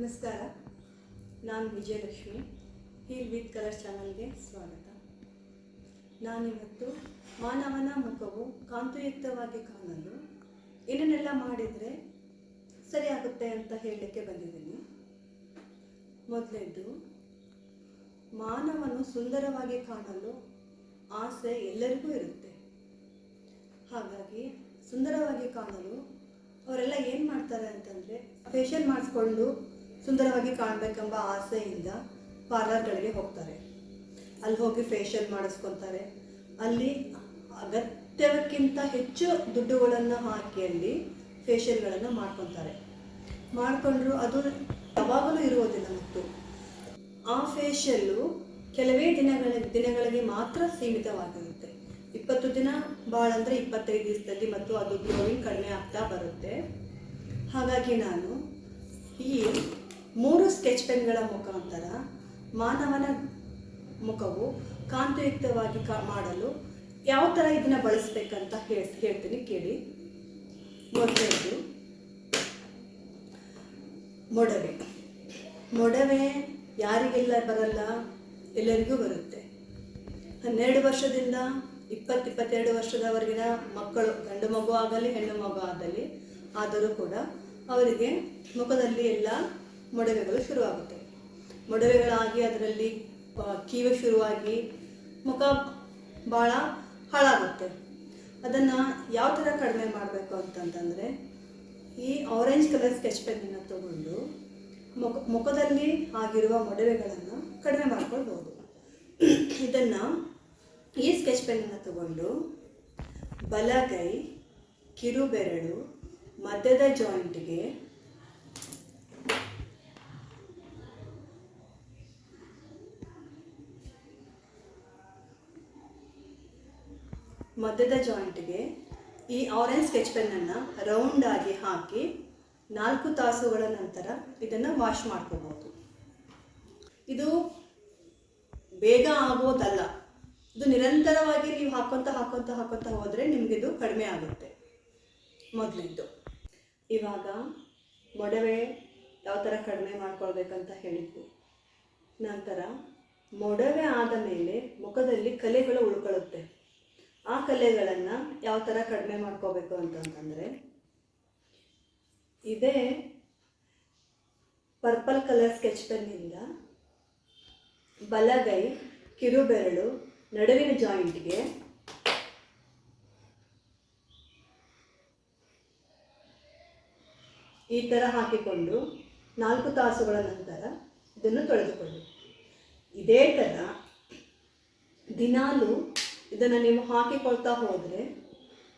ನಮಸ್ಕಾರ, ನಾನು Vijayalakshmi. Heal with colour ಚಾನಲ್ಗೆ ಸ್ವಾಗತ. ನಾನಿವತ್ತು ಮಾನವನ ಮುಖವು ಕಾಂತಿಯುಕ್ತವಾಗಿ ಕಾಣಲು ಏನನ್ನೆಲ್ಲ ಮಾಡಿದರೆ ಸರಿಯಾಗುತ್ತೆ ಅಂತ ಹೇಳಲಿಕ್ಕೆ ಬಂದಿದ್ದೀನಿ. ಮೊದಲನೇದು, ಮಾನವನು ಸುಂದರವಾಗಿ ಕಾಣಲು ಆಸೆ ಎಲ್ಲರಿಗೂ ಇರುತ್ತೆ. ಹಾಗಾಗಿ ಸುಂದರವಾಗಿ ಕಾಣಲು ಅವರೆಲ್ಲ ಏನು ಮಾಡ್ತಾರೆ ಅಂತಂದರೆ, ಫೇಶಿಯಲ್ ಮಾಡಿಸ್ಕೊಂಡು ಸುಂದರವಾಗಿ ಕಾಣಬೇಕೆಂಬ ಆಸೆಯಿಂದ ಪಾರ್ಲರ್ಗಳಿಗೆ ಹೋಗ್ತಾರೆ. ಅಲ್ಲಿ ಹೋಗಿ ಫೇಶಿಯಲ್ ಮಾಡಿಸ್ಕೊತಾರೆ. ಅಲ್ಲಿ ಅಗತ್ಯಕ್ಕಿಂತ ಹೆಚ್ಚು ದುಡ್ಡುಗಳನ್ನು ಹಾಕಿ ಅಲ್ಲಿ ಫೇಶಿಯಲ್ಗಳನ್ನು ಮಾಡ್ಕೊತಾರೆ. ಮಾಡಿಕೊಂಡ್ರು ಅದು ಯಾವಾಗಲೂ ಇರುವುದಿಲ್ಲ. ಮತ್ತು ಆ ಫೇಶಿಯಲ್ಲು ಕೆಲವೇ ದಿನಗಳಿಗೆ ಮಾತ್ರ ಸೀಮಿತವಾಗಿರುತ್ತೆ. 20 ದಿನ, ಭಾಳ ಅಂದರೆ 25 ದಿವಸದಲ್ಲಿ, ಮತ್ತು ಅದು ಗ್ಲೋವಿಂಗ್ ಕಡಿಮೆ ಆಗ್ತಾ ಬರುತ್ತೆ. ಹಾಗಾಗಿ ನಾನು ಈ 3 ಸ್ಕೆಚ್ ಪೆನ್ಗಳ ಮುಖಾಂತರ ಮಾನವನ ಮುಖವು ಕಾಂತಿಯುಕ್ತವಾಗಿ ಮಾಡಲು ಯಾವ ಥರ ಇದನ್ನು ಬಳಸಬೇಕಂತ ಹೇಳ್ತೀನಿ, ಕೇಳಿ. ಮೊದಲನೇದು, ಮೊಡವೆ ಯಾರಿಗೆಲ್ಲ ಬರಲ್ಲ, ಎಲ್ಲರಿಗೂ ಬರುತ್ತೆ. 12 ವರ್ಷದಿಂದ 22 ವರ್ಷದವರೆಗಿನ ಮಕ್ಕಳು, ಗಂಡು ಮಗು ಆಗಲಿ ಹೆಣ್ಣು ಮಗು ಆಗಲಿ ಆದರೂ ಕೂಡ ಅವರಿಗೆ ಮುಖದಲ್ಲಿ ಎಲ್ಲ ಮೊಡವೆಗಳು ಶುರುವಾಗುತ್ತೆ. ಮೊಡವೆಗಳಾಗಿ ಅದರಲ್ಲಿ ಕೀವು ಶುರುವಾಗಿ ಮುಖ ಭಾಳ ಹಾಳಾಗುತ್ತೆ. ಅದನ್ನು ಯಾವ ಥರ ಕಡಿಮೆ ಮಾಡಬೇಕು ಅಂತಂತಂದರೆ, ಈ ಆರೆಂಜ್ ಕಲರ್ ಸ್ಕೆಚ್ ಪೆನ್ನನ್ನು ತಗೊಂಡು ಮುಖದಲ್ಲಿ ಆಗಿರುವ ಮೊಡವೆಗಳನ್ನು ಕಡಿಮೆ ಮಾಡ್ಕೊಳ್ಬೋದು. ಇದನ್ನು ಈ ಸ್ಕೆಚ್ ಪೆನ್ನನ್ನು ತಗೊಂಡು ಬಲಗೈ ಕಿರುಬೆರಳು ಮಧ್ಯದ ಜಾಯಿಂಟ್ಗೆ ಈ ಆರೆಂಜ್ ಸ್ಕೆಚ್ ಪೆನ್ನನ್ನು ರೌಂಡ್ ಆಗಿ ಹಾಕಿ 4 ತಾಸುಗಳ ನಂತರ ಇದನ್ನು ವಾಶ್ ಮಾಡ್ಕೋಬಹುದು. ಇದು ಬೇಗ ಆಗೋದಲ್ಲ, ಇದು ನಿರಂತರವಾಗಿ ನೀವು ಹಾಕ್ಕೊತ ಹೋದರೆ ನಿಮಗಿದು ಕಡಿಮೆ ಆಗುತ್ತೆ. ಮೊದಲಿದ್ದು, ಇವಾಗ ಮೊಡವೆ ಯಾವ ಥರ ಕಡಿಮೆ ಮಾಡ್ಕೊಳ್ಬೇಕಂತ ಹೇಳಿದ್ವಿ. ನಂತರ ಮೊಡವೆ ಆದ ಮೇಲೆ ಮುಖದಲ್ಲಿ ಕಲೆಗಳು ಉಳ್ಕೊಳ್ಳುತ್ತೆ. ಆ ಕಲೆಗಳನ್ನು ಯಾವ ಥರ ಕಡಿಮೆ ಮಾಡ್ಕೋಬೇಕು ಅಂತಂದರೆ, ಇದೇ ಪರ್ಪಲ್ ಕಲರ್ ಸ್ಕೆಚ್ ಪೆನ್ನಿಂದ ಬಲಗೈ ಕಿರುಬೆರಳು ನಡುವಿನ ಜಾಯಿಂಟ್ಗೆ ಈ ಥರ ಹಾಕಿಕೊಂಡು 4 ತಾಸುಗಳ ನಂತರ ಇದನ್ನು ತೊಳೆದುಕೊಳ್ಳಿ. ಇದೇ ಥರ ದಿನಾಲೂ ಇದನ್ನು ನೀವು ಹಾಕಿಕೊಳ್ತಾ ಹೋದರೆ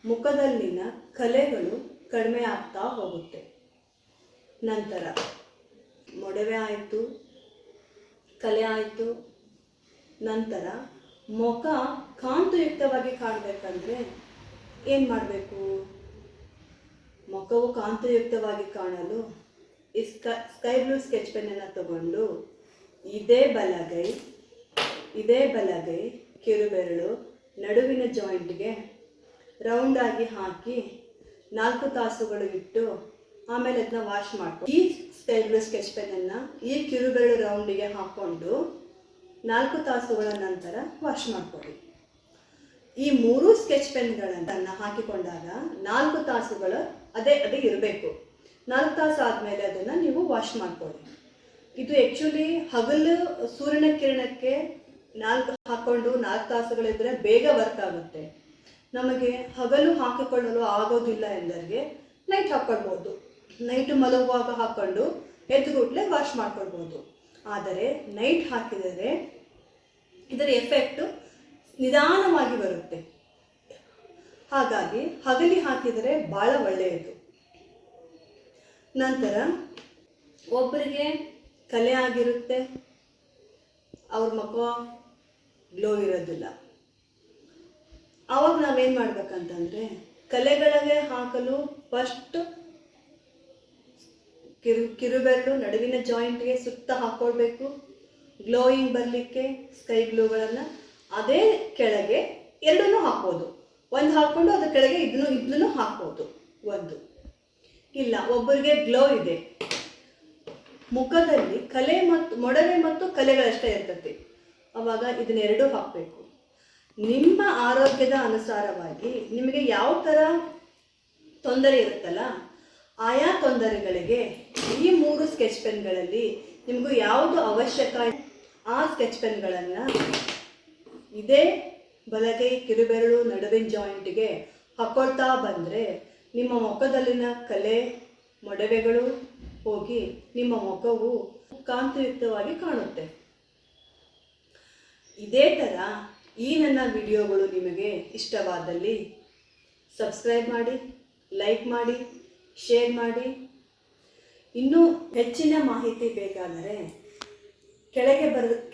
ಮುಖದಲ್ಲಿನ ಕಲೆಗಳು ಕಡಿಮೆ ಆಗ್ತಾ ಹೋಗುತ್ತೆ. ನಂತರ ಮೊಡವೆ ಆಯಿತು, ಕಲೆ ಆಯಿತು. ನಂತರ ಮುಖ ಕಾಂತಿಯುಕ್ತವಾಗಿ ಕಾಣಬೇಕಂದ್ರೆ ಏನು ಮಾಡಬೇಕು? ಮುಖವು ಕಾಂತಿಯುಕ್ತವಾಗಿ ಕಾಣಲು ಈ ಸ್ಕೈ ಬ್ಲೂ ಸ್ಕೆಚ್ ಪೆನ್ನನ್ನು ತಗೊಂಡು ಇದೇ ಬಲಗೈ ಕಿರುಬೆರಳು ನಡುವಿನ ಜಾಯಿಂಟ್ಗೆ ರೌಂಡ್ ಆಗಿ ಹಾಕಿ 4 ತಾಸುಗಳು ಇಟ್ಟು ಆಮೇಲೆ ಅದನ್ನ ವಾಶ್ ಮಾಡ್ಕೊಂಡು ಈ ಸ್ಕೈ ಬ್ಲೂ ಸ್ಕೆಚ್ ಪೆನ್ನನ್ನು ಈ ಕಿರುಬೆರಳು ರೌಂಡಿಗೆ ಹಾಕ್ಕೊಂಡು 4 ತಾಸುಗಳ ನಂತರ ವಾಶ್ ಮಾಡ್ಕೊಳ್ಳಿ. ಈ 3 ಸ್ಕೆಚ್ ಪೆನ್ಗಳನ್ನು ಹಾಕಿಕೊಂಡಾಗ 4 ತಾಸುಗಳು ಅದೇ ಇರಬೇಕು. 4 ತಾಸು ಆದಮೇಲೆ ಅದನ್ನು ನೀವು ವಾಶ್ ಮಾಡ್ಕೊಳ್ಳಿ. ಇದು ಆ್ಯಕ್ಚುಲಿ ಹಗಲು ಸೂರ್ಯನ ಕಿರಣಕ್ಕೆ ಹಾಕ್ಕೊಂಡು 4 ತಾಸುಗಳಿದ್ದರೆ ಬೇಗ ವರ್ಕ್ ಆಗುತ್ತೆ. ನಮಗೆ ಹಗಲು ಹಾಕಿಕೊಳ್ಳಲು ಆಗೋದಿಲ್ಲ ಎಂದರಿಗೆ ನೈಟ್ ಹಾಕ್ಕೊಳ್ಬೋದು. ನೈಟು ಮಲಗುವಾಗ ಹಾಕ್ಕೊಂಡು ಎದ್ದುಗೂಡಲೇ ವಾಶ್ ಮಾಡ್ಕೊಳ್ಬೋದು. ಆದರೆ ನೈಟ್ ಹಾಕಿದರೆ ಇದರ ಎಫೆಕ್ಟು ನಿಧಾನವಾಗಿ ಬರುತ್ತೆ. ಹಾಗಾಗಿ ಹಗಲಿ ಹಾಕಿದರೆ ಭಾಳ ಒಳ್ಳೆಯದು. ನಂತರ ಒಬ್ಬರಿಗೆ ಕಲೆ ಆಗಿರುತ್ತೆ, ಅವ್ರ ಮುಖ ಗ್ಲೋ ಇರೋದಿಲ್ಲ. ಆವಾಗ ನಾವೇನು ಮಾಡ್ಬೇಕಂತಂದರೆ, ಕಲೆಗಳಿಗೆ ಹಾಕಲು ಫಸ್ಟ್ ಕಿರುಬೆರಳು ನಡುವಿನ ಜಾಯಿಂಟ್ಗೆ ಸುತ್ತ ಹಾಕ್ಕೊಳ್ಬೇಕು. ಗ್ಲೋಯಿಂಗ್ ಬರಲಿಕ್ಕೆ ಸ್ಕೈ ಗ್ಲೂಗಳನ್ನು ಅದೇ ಕೆಳಗೆ 2 ಹಾಕ್ಬೋದು. ಒಂದು ಹಾಕ್ಕೊಂಡು ಅದ್ರ ಕೆಳಗೆ ಇದನ್ನು ಹಾಕ್ಬೋದು. ಒಂದು ಇಲ್ಲ, ಒಬ್ಬರಿಗೆ ಗ್ಲೋ ಇದೆ, ಮುಖದಲ್ಲಿ ಕಲೆ ಮತ್ತು ಮೊಡವೆ ಮತ್ತು ಕಲೆಗಳಷ್ಟೇ ಇರ್ತದೆ. ಅವಾಗ ಇದನ್ನೆರಡೂ ಹಾಕಬೇಕು. ನಿಮ್ಮ ಆರೋಗ್ಯದ ಅನುಸಾರವಾಗಿ ನಿಮಗೆ ಯಾವ ಥರ ತೊಂದರೆ ಇರುತ್ತಲ್ಲ, ಆಯಾ ತೊಂದರೆಗಳಿಗೆ ಈ 3 ಸ್ಕೆಚ್ ಪೆನ್ಗಳಲ್ಲಿ ನಿಮಗೂ ಯಾವುದು ಅವಶ್ಯಕ ಆ ಸ್ಕೆಚ್ ಪೆನ್ಗಳನ್ನು ಇದೇ ಬಲಗೈ ಕಿರುಬೆರಳು ನಡುವಿನ ಜಾಯಿಂಟಿಗೆ ಹಾಕೊಳ್ತಾ ಬಂದರೆ ನಿಮ್ಮ ಮುಖದಲ್ಲಿನ ಕಲೆ ಮೊಡವೆಗಳು ಹೋಗಿ ನಿಮ್ಮ ಮುಖವು ಕಾಂತಿಯುಕ್ತವಾಗಿ ಕಾಣುತ್ತೆ. ಇದೇ ಥರ ಈ ನನ್ನ ವಿಡಿಯೋಗಳು ನಿಮಗೆ ಇಷ್ಟವಾದಲ್ಲಿ ಸಬ್ಸ್ಕ್ರೈಬ್ ಮಾಡಿ, ಲೈಕ್ ಮಾಡಿ, ಶೇರ್ ಮಾಡಿ. ಇನ್ನೂ ಹೆಚ್ಚಿನ ಮಾಹಿತಿ ಬೇಕಾದರೆ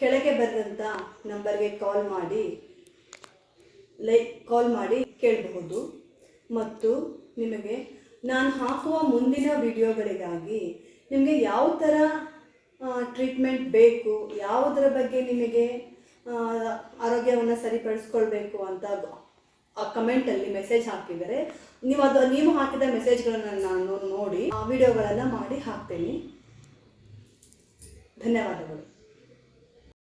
ಕೆಳಗೆ ಬರೆದಂಥ ನಂಬರ್ಗೆ ಕಾಲ್ ಮಾಡಿ ಕೇಳಬಹುದು. ಮತ್ತು ನಿಮಗೆ ನಾನು ಹಾಕುವ ಮುಂದಿನ ವಿಡಿಯೋಗಳಿಗಾಗಿ ನಿಮಗೆ ಯಾವ ಥರ ಟ್ರೀಟ್ಮೆಂಟ್ ಬೇಕು, ಯಾವುದರ ಬಗ್ಗೆ ನಿಮಗೆ ಆರೋಗ್ಯವನ್ನು ಸರಿಪಡಿಸ್ಕೊಳ್ಬೇಕು ಅಂತ ಆ ಕಮೆಂಟಲ್ಲಿ ಮೆಸೇಜ್ ಹಾಕಿದರೆ ನೀವು ಹಾಕಿದ ಮೆಸೇಜ್ಗಳನ್ನು ನಾನು ನೋಡಿ ಆ ವಿಡಿಯೋಗಳನ್ನು ಮಾಡಿ ಹಾಕ್ತೇನೆ. ಧನ್ಯವಾದಗಳು.